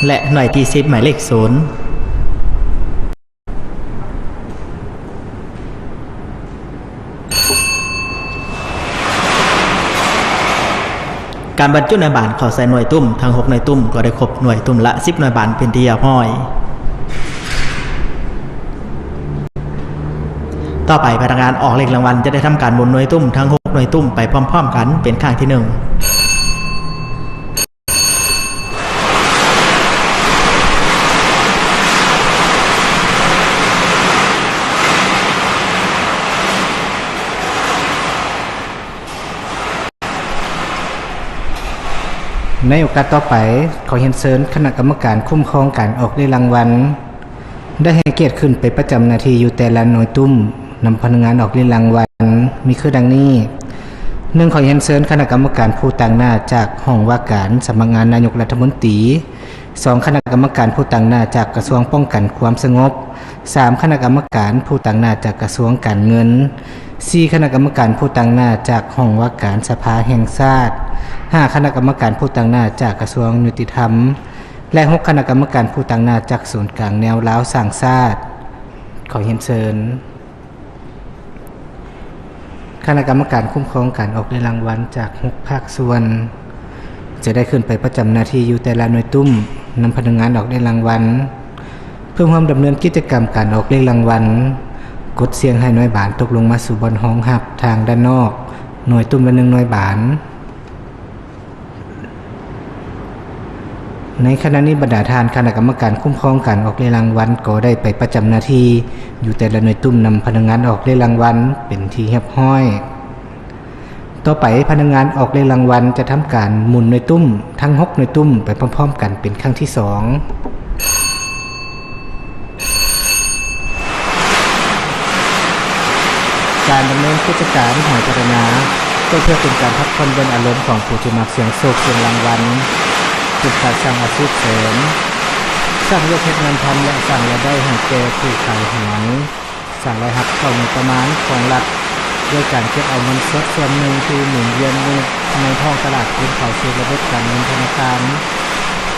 และหน่วยที่10หมายเลข0การบรรจุหน่วยบานเข้าใส่หน่วยตุ้มทั้ง6หน่วยตุ้มก็ได้ครบหน่วยตุ้มละ10หน่วยบานเป็นที่เรียบร้อยต่อไปพนักงานออกเลขรางวัลจะได้ทำการหมุนหน่วยตุ้มทั้ง6หน่วยตุ้มไปพร้อมๆกันเป็นครั้งที่1ในโอกาสต่อไปขอเรียนเชิญคณะกรรมการคุ้มครองการออกเลขรางวัลได้ให้เกียรติขึ้นไปประจำหน้าที่อยู่แต่ละหน่วยตุ้มนำพนักงานออกเลขรางวัลมีคือดังนี้1ขอเรียนเชิญคณะกรรมการผู้ต่างหน้าจากห้องว่าการสำนักงานนายกรัฐมนตรี2คณะกรรมการผู้ต่างหน้าจากกระทรวงป้องกันความสงบ3คณะกรรมการผู้ต่างหน้าจากกระทรวงการเงิน4คณะกรรมการผู้ต่างหน้าจากห้องว่าการสภาแห่งชาติ5คณะกรรมการผู้ต่างหน้าจากกระทรวงยุติธรรมและ6คณะกรรมการผู้ต่างหน้าจากศูนย์กลางแนวล้าวสร้างชาติขอเรียนเชิญคณะกรรมการคุ้มครองการออกเลขรางวัลจาก6ภาคส่วนจะได้ขึ้นไปประจำหน้าที่อยู่แต่ละหน่วยตุ้มนำพนักงานออกเลขรางวัลเพื่อความดำเนินกิจกรรมการออกเลขรางวัลกดเสียงให้หน่วยบานตกลงมาสู่บนห้องหับทางด้านนอกหน่วยตุ้มละ1หน่วยบานในขณะนี้บรรดาทานคณะกรรมการคุ้มครองการออกเลขรางวัลก็ได้ไปประจำหน้าที่อยู่แต่ละหน่วยตุ้มนำพนักงานออกเลขรางวัลเป็นที่เรียบร้อยต่อไปพนักงานออกเลขรางวัลจะทำการหมุนหน่วยตุ้มทั้ง6หน่วยตุ้มไปพร้อมๆกันเป็นครั้งที่2การดำเนินกิจการหอยพัฒนาก็เพื่อเป็นการพักผ่อนบนอารมณ์ของผู้ที่มักเสี่ยงโชคเสี่ยงรางวัลเป็นการสร้างอาชีพเสริมสร้างยอดเงินทำและสร้างรายได้ให้แก่ผู้ขายหวยสร้างรายรับเข้าในประมาณของรัฐด้วยการเก็บเอาเงินสดส่วนหนึ่งที่หมุนเวียนในท้องตลาดคืนเข้าสู่ระบบการเงินธนาคาร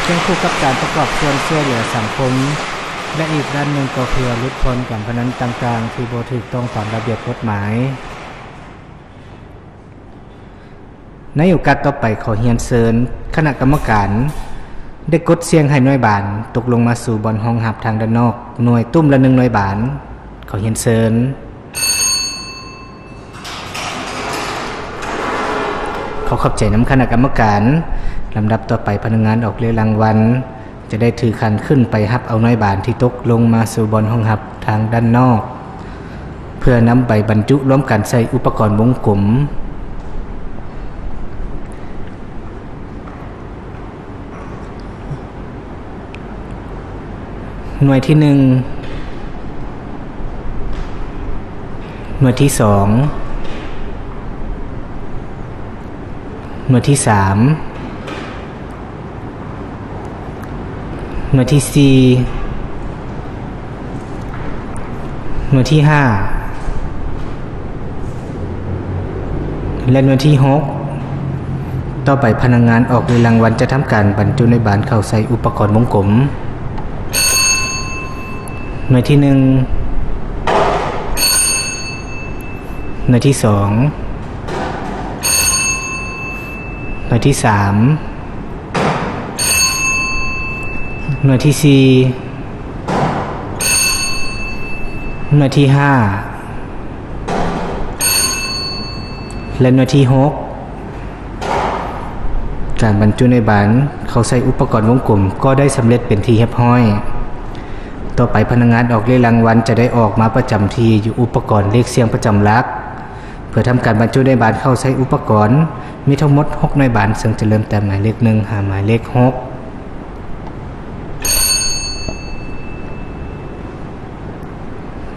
เคียงคู่กับการประกอบส่วนช่วยเหลือสังคมและอีกด้านหนึ่งก็เพื่อลดพ้นการพนันต่างๆที่บ่ถูกต้องตามระเบียบกฎหมายในโอกาสต่อไปขอเรียนเชิญคณะกรรมการได้กดเสียงให้หน่วยบานตกลงมาสู่บนห้องหับทางด้านนอกหน่วยตุ้มละ1หน่วยบานขอเรียนเชิญขอบใจน้ำคณะกรรมการลำดับต่อไปพนักงานออกเลขรางวัลจะได้ถือคันขึ้นไปหับเอาหน่วยบานที่ตกลงมาสู่บนห้องหับทางด้านนอกเพื่อนำไปบรรจุร่วมกันใส่อุปกรณ์วงกลมหน่วยที่1หน่วยที่2หน่วยที่3หน่วยที่4หน่วยที่5และหน่วยที่6ต่อไปพนักงานออกเลขรางวัลจะทำการบรรจุในบานเข้าใส่อุปกรณ์วงกลมหน่วยที่1หน่วยที่2หน่วยที่3หน่วยที่4หน่วยที่5และหน่วยที่6การบรรจุในบานเข้าใส่อุปกรณ์วงกลมก็ได้สำเร็จเป็นที่เรียบร้อยต่อไปพนักงานออกเลขรางวัลจะได้ออกมาประจำที่อยู่อุปกรณ์เลขเสียงประจำหลักเพื่อทำการบรรจุในบานเข้าใช้อุปกรณ์มีทั้งหมด6หน่วยบานซึ่งจะเริ่มแต่หมายเลข1หาหมายเลข6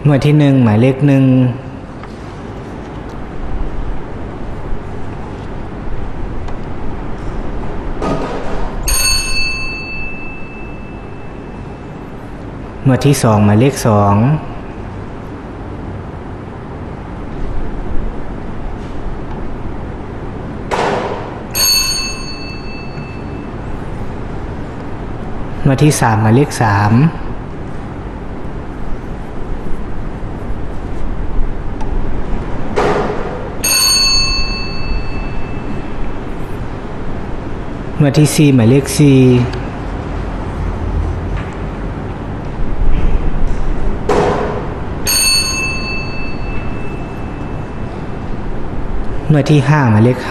หน่วยที่1หมายเลข1หน่วยที่2หมายเลข2ห หน่วยที่3หมายเลข3หน่วยที่4หมายเลข4หน่วยที่5หมายเลข5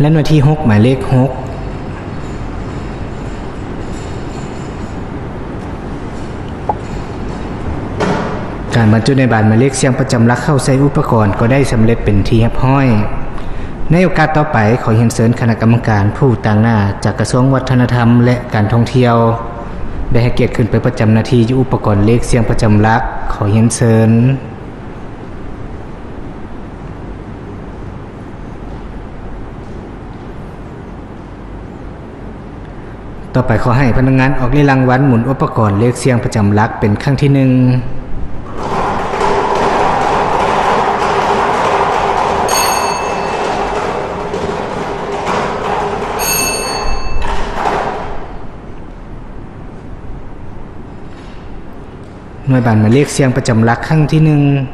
และหน่วยที่6หมายเลข6การบรรจุในบานหมายเลขเสียงประจำหลักเข้าใส่อุปกรณ์ก็ได้สำเร็จเป็นที่เรียบร้อยในโอกาสต่อไปขอเรียนเชิญคณะกรรมการผู้ต่างหน้าจากกระทรวงวัฒนธรรมและการท่องเที่ยวได้ให้เกียรติขึ้นไปประจำหน้าที่อยู่อุปกรณ์เลขเสียงประจำหลักขอเรียนเชิญต่อไปขอให้พนักงานออกเลขรางวัลหมุนอุปกรณ์เลขเสียงประจำหลักเป็นครั้งที่1หน่วยบานหมายเลขเสียงประจำหลักครั้งที่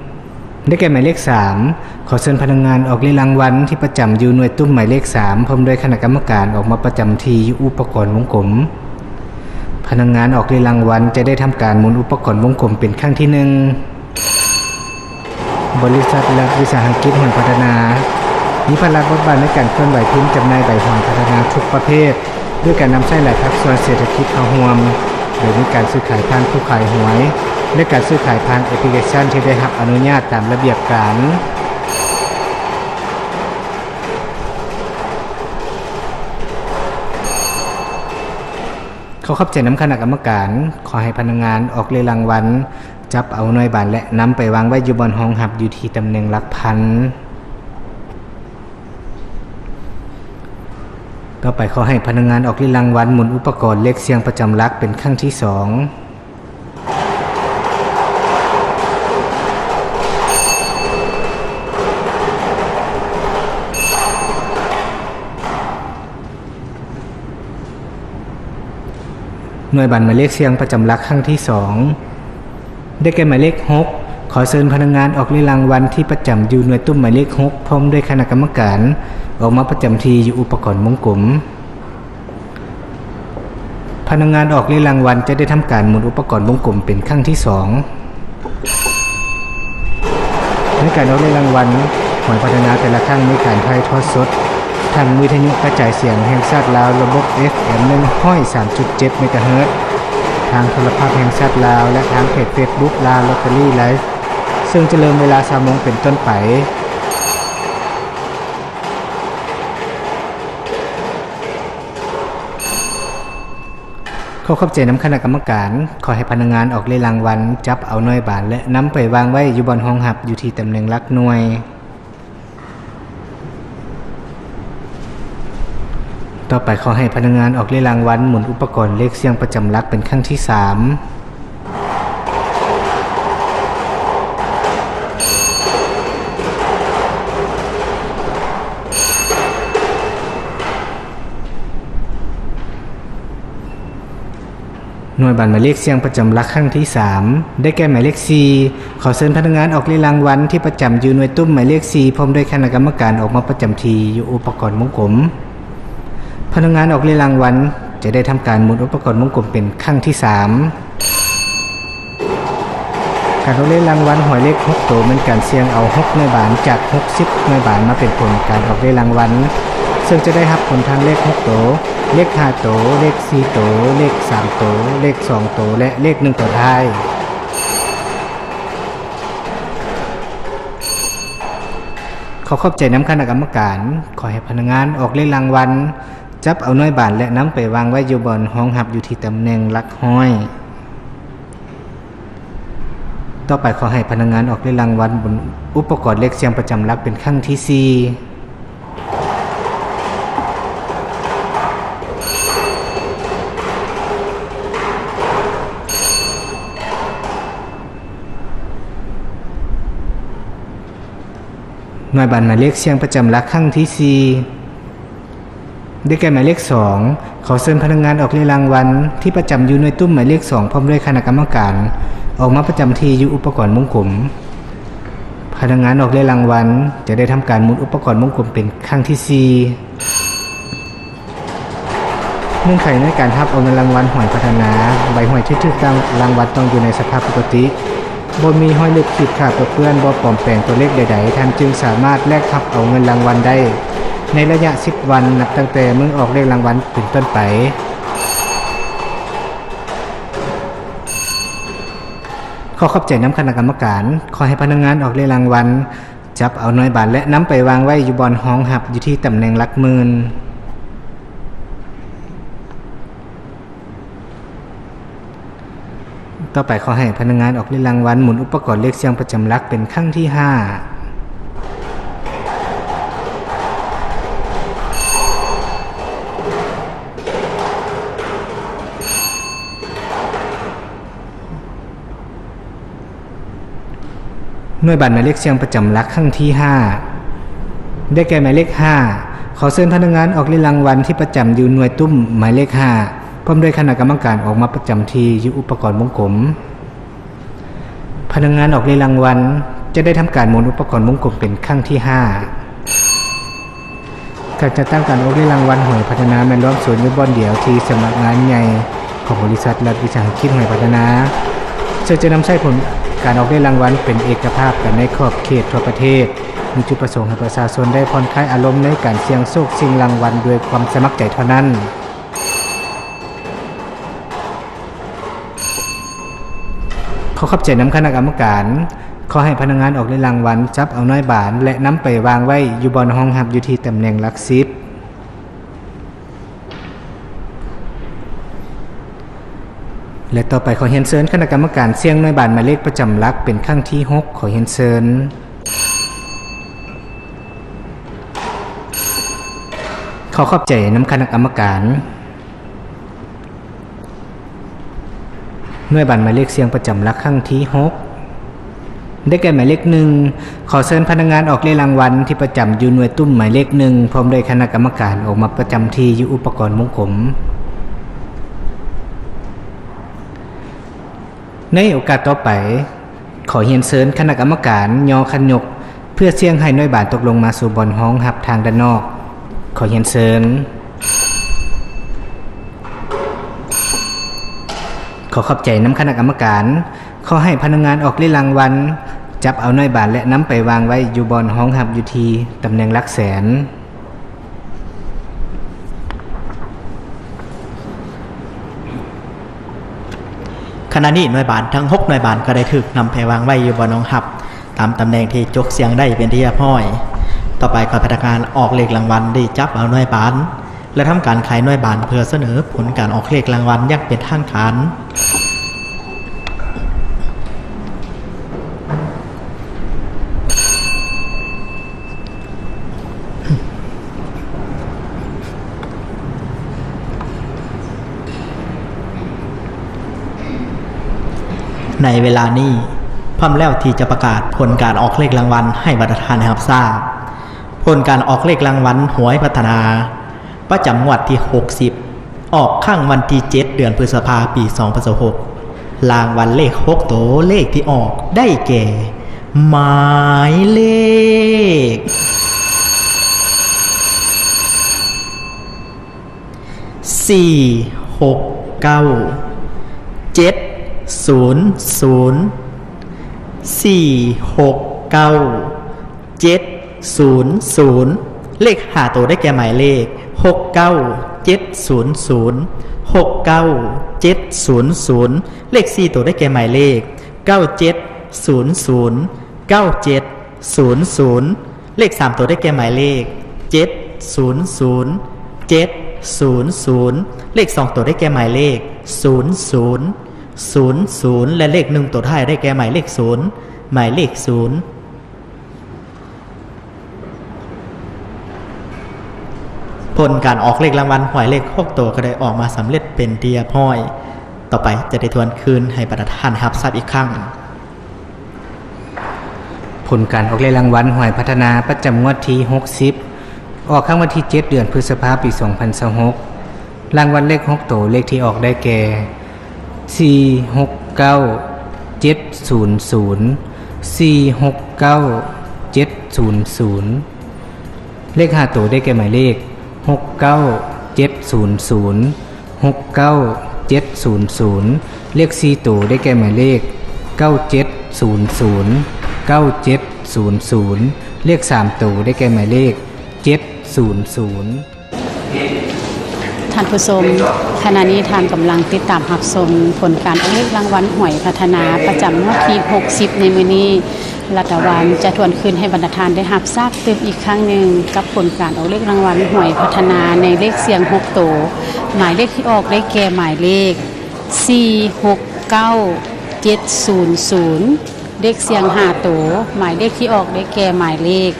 1ได้แก่หมายเลข3ขอเชิญพนักงานออกเลขรางวัลที่ประจำอยู่หน่วยตุ้มหมายเลข3พร้อมด้วยคณะกรรมการออกมาประจำที่อยู่อุปกรณ์วงกลมพนักงานออกเลขรางวัลจะได้ทำการหมุนอุปกรณ์วงกลมเป็นครั้งที่1บริษัทรัฐวิสาหกิจแห่งพัฒนามีภาระบทบาทในการเคลื่อนไหวพิมพ์จำหน่ายใบหวยพัฒนาทุกประเภทด้วยการนำใช้หลายภาคส่วนเศรษฐกิจเข้าร่วมโดยมีการซื้อขายผ่านผู้ขายหวยและการซื้อขายผ่านแอปพลิเคชันที่ได้รับอนุญาตตามระเบียบการเขาขอบใจน้ำคณะกรรมการขอให้พนักงานออกเลขรางวัลจับเอาหน่วยบานและนำไปวางไว้อยู่บนห้องหับอยู่ที่ตำแหน่งหลักพันต่อไปขอให้พนักงานออกเลขรางวัลหมุนอุปกรณ์เลขเสียงประจำหลักเป็นครั้งที่2หน่วยบัตรหมายเลขเสียงประจำหลักครั้งที่2ได้แก่หมายเลข6ขอเชิญพนักงานออกเลขรางวัลที่ประจำอยู่หน่วยตุ้มหมายเลข6พร้อมด้วยคณะกรรมการออกมาประจำที่อยู่อุปกรณ์วงกลมพนักงานออกเลขรางวัลจะได้ทำการหมุนอุปกรณ์วงกลมเป็นครั้งที่2ในการออกเลขรางวัลหวยพัฒนาแต่ละครั้งมีการถ่ายทอดสดทางวิทยุกระจายเสียงแห่งชาติลาวระบบ FM 103.7 เมกะเฮิรตซ์ทางโทรภาพแห่งชาติลาวและทางเพจ Facebook ลาวลอตเตอรี่ไลฟ์ซึ่งจะเริ่มเวลา 3 โมงเป็นต้นไปขอขอบใจน้ำคณะกรรมการขอให้พนักงานออกเลขรางวัลจับเอาหน่วยบานและนำไปวางไว้อยู่บนห้องหับอยู่ที่ตำแหน่งหลักหน่วยต่อไปขอให้พนักงานออกเลขรางวัลหมุนอุปกรณ์เลขเสียงประจำหลักเป็นครั้งที่3หน่วยบัตรหมายเลขเสียงประจำหลักครั้งที่3ได้แก่หมายเลข4ขอเชิญพนักงานออกเลขรางวัลที่ประจำอยู่หน่วยตุ้มหมายเลข4พร้อมด้วยคณะกรรมการออกมาประจำที่อยู่อุปกรณ์วงกลมพนักงานออกเลขรางวัลจะได้ทำการหมุนอุปกรณ์วงกลมเป็นครั้งที่3การออกเลขรางวัลหวยเลข6ตัวเป็นการเสี่ยงเอา6หน่วยบานจาก60หน่วยบานมาเป็นผลการออกเลขรางวัลซึ่งจะได้รับผลทางเลข6ตัวเลข5ตัวเลข4ตัวเลข3ตัวเลข2ตัวและเลข1ตัวท้ายขอขอบใจน้ำคณะกรรมการขอให้พนักงานออกเลขรางวัลจับเอาหน่วยบานและนำไปวางไว้อยู่บนห้องหับอยู่ที่ตำแหน่งหลักห้อยต่อไปขอให้พนักงานออกเลขรางวัลบนอุปกรณ์เลขเสียงประจำหลักเป็นครั้งที่4 หน่วยบัตรหมายเลขเสียงประจำหลักครั้งที่4ได้แก่หมายเลข2ขอเชิญพนักงานออกเลขรางวัลที่ประจำอยู่หน่วยตุ้มหมายเลข2พร้อมด้วยคณะกรรมการออกมาประจำที่อยู่อุปกรณ์วงกลมพนักงานออกเลขรางวัลจะได้ทำการหมุนอุปกรณ์วงกลมเป็นครั้งที่4เงื่อนไขในการรับเอาเงินรางวัลหวยพัฒนาใบหวยที่ถูกรางวัลต้องอยู่ในสภาพปกติบ่มีห้อยลึกขีดขาดเปื้อนบ่ปลอมแปลงตัวเลขใดๆท่านจึงสามารถแลกรับเอาเงินรางวัลได้ในระยะ10วันนับตั้งแต่มื้อออกเลขรางวัลเป็นต้นไปขอขอบใจน้ำคณะกรรมการขอให้พนักงานออกเลขรางวัลจับเอาหน่วยบาทและนำไปวางไว้อยู่บนห้องหับอยู่ที่ตำแหน่งหลักหมื่นต่อไปขอให้พนักงานออกเลขรางวัลหมุนอุปกรณ์เลขเสียงประจำหลักเป็นครั้งที่5หน่วยบัตรหมายเลขเสียงประจำหลักครั้งที่5ได้แก่หมายเลข5ขอเชิญพนักงานออกเลขรางวัลที่ประจำอยู่หน่วยตุ้มหมายเลข5พร้อมด้วยคณะกรรมการออกมาประจำที่อยู่อุปกรณ์วงกลมพนักงานออกเลขรางวัลจะได้ทำการหมุนอุปกรณ์วงกลมเป็นครั้งที่5การจัดตั้งการออกเลขรางวัลหวยพัฒนาแม่นรวมศูนย์อยู่บ่อนเดียวที่สำนักงานใหญ่ของบริษัทรัฐวิสาหกิจหวยพัฒนาจะนำใช้ผลการออกเลขรางวัลเป็นเอกภาพกันในขอบเขตทั่วประเทศมีจุดประสงค์ให้ประชาชนได้ผ่อนคลายอารมณ์ในการเสี่ยงโชคชิงรางวัลด้วยความสมัครใจเท่านั้นขอขอบใจน้ำคณะกรรมการขอให้พนักงานออกเลขรางวัลจับเอาน้อยบาทและนำไปวางไว้อยู่บนห้องหับอยู่ที่ตำแหน่งหลัก10และต่อไปขอเรียนเชิญคณะกรรมการเสี่ยงหน่วยบาทหมายเลขประจำหลักเป็นครั้งที่6ขอเรียนเชิญขอขอบใจน้ำคณะกรรมการหน่วยบัตรหมายเลขเสียงประจำหลักครั้งที่6ได้แก่หมายเลข1ขอเชิญพนักงานออกเลขรางวัลที่ประจำอยู่หน่วยตุ้มหมายเลข1พร้อมด้วยคณะกรรมการออกมาประจำที่อยู่อุปกรณ์วงกลมในโอกาสต่อไปขอเรียนเชิญคณะกรรมการยอขันยกเพื่อเสี่ยงให้หน่วยบาทตกลงมาสู่บอนห้องหับทางด้านนอกขอเรียนเชิญขอขอบใจน้ำคณะกรรมการขอให้พนักงานออกเลขรางวัลจับเอาหน่วยบาทและนำไปวางไว้อยู่บนห้องหับอยู่ที่ตำแหน่งหลักแสนขณะนี้หน่วยบาททั้ง6หน่วยบาทก็ได้ถูกนำไปวางไว้อยู่บนห้องหับตามตำแหน่งที่จกเสียงได้เป็นที่เรียบร้อยต่อไปขอพนักงานออกเลขรางวัลได้จับเอาหน่วยบาทและทำการขายหน่วยบาทเพื่อเสนอผลการออกเลขรางวัลอย่างเป็นทางการในเวลานี้พร้อมแล้วที่จะประกาศผลการออกเลขรางวัลให้บรรดาท่านรับทราบผลการออกเลขรางวัลหวยพัฒนาประจำงวดที่60ออกข้างวันที่7เดือนพฤษภาคมปี2026รางวัลเลข6ตัวเลขที่ออกได้แก่หมายเลข46970469700เลข5ตัวได้แก่หมายเลข69700699700เลข4ตัวได้แก่หมายเลข97009700เลข3ตัวได้แก่หมายเลข700700เลข2ตัวได้แก่หมายเลข0000และเลข1ตัวท้ายได้แก่หมายเลข0หมายเลข0ผลการออกเลขรางวัลหวยเลข6ตัวก็ได้ออกมาสำเร็จเป็นที่เรียบร้อยต่อไปจะได้ทวนคืนให้ประธานรับทราบอีกครั้งผ ผลการออกเลขรางวัลหวยพัฒนาประจำงวดที่60ออกครั้งวันที่7เดือนพฤษภาคมปี2026รางวัลเลข6ตัวเลขที่ออกได้แก่469 700 469 700เลข5ตัวได้แก่หมายเลข69 700 69 700เลข4ตัวได้แก่หมายเลข9700 9700เลข3ตัวได้แก่หมายเลข700ท่านผู้ชมขณะนี้ท่านกำลังติดตามรับชมผลการออกเลขรางวัลหวยพัฒนาประจำงวดที่60ในมื้อนี้รัฐบาลจะทวนคืนให้บรรดาทานได้รับทราบตื่นอีกครั้งหนึ่งกับผลการออกเลขรางวัลหวยพัฒนาในเลขเสียง6ตัวหมายเลขที่ออกได้แก่หมายเลข469 700เลขเสียง5ตัวหมายเลขที่ออกได้แก่หมายเลข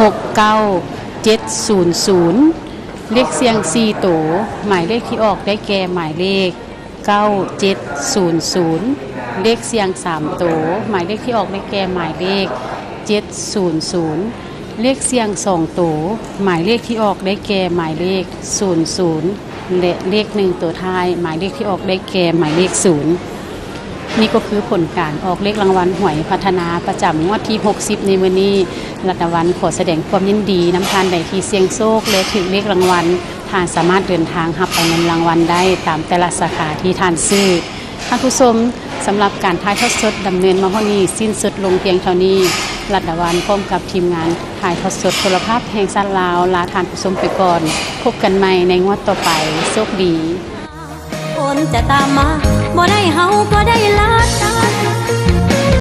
69 700เลขเสียง4ตัวหมายเลขที่ออกได้แก่หมายเลข9700เลขเสียง3ตัวหมายเลขที่ออกได้แก่หมายเลข700เลขเสียง2ตัวหมายเลขที่ออกได้แก่หมายเลข00และเลข1ตัวท้ายหมายเลขที่ออกได้แก่หมายเลข0นี่ก็คือผลการออกเลขรางวัลหวยพัฒนาประจำงวดที่60ในวันนี้รัฐบาลขอแสดงความยินดีน้ำทานใดที่เสี่ยงโชคและถึงเลขรางวัลทานสามารถเดินทางรับเอาเงินรางวัลได้ตามแต่ละสาขาที่ทานซื้อท่านผู้ชมสำหรับการถ่ายทอดสดดำเนินมาเท่านี้สิ้นสุดลงเพียงเท่านี้รัฐบาลพร้อมกับทีมงานถ่ายทอดสดโทรภาพแห่งชาติลาวลาทานผู้ชมไปก่อนพบกันใหม่ในงวดต่อไปโชคดีฝนจะตามมาบ่ได้เฮาก็ได้ลาตา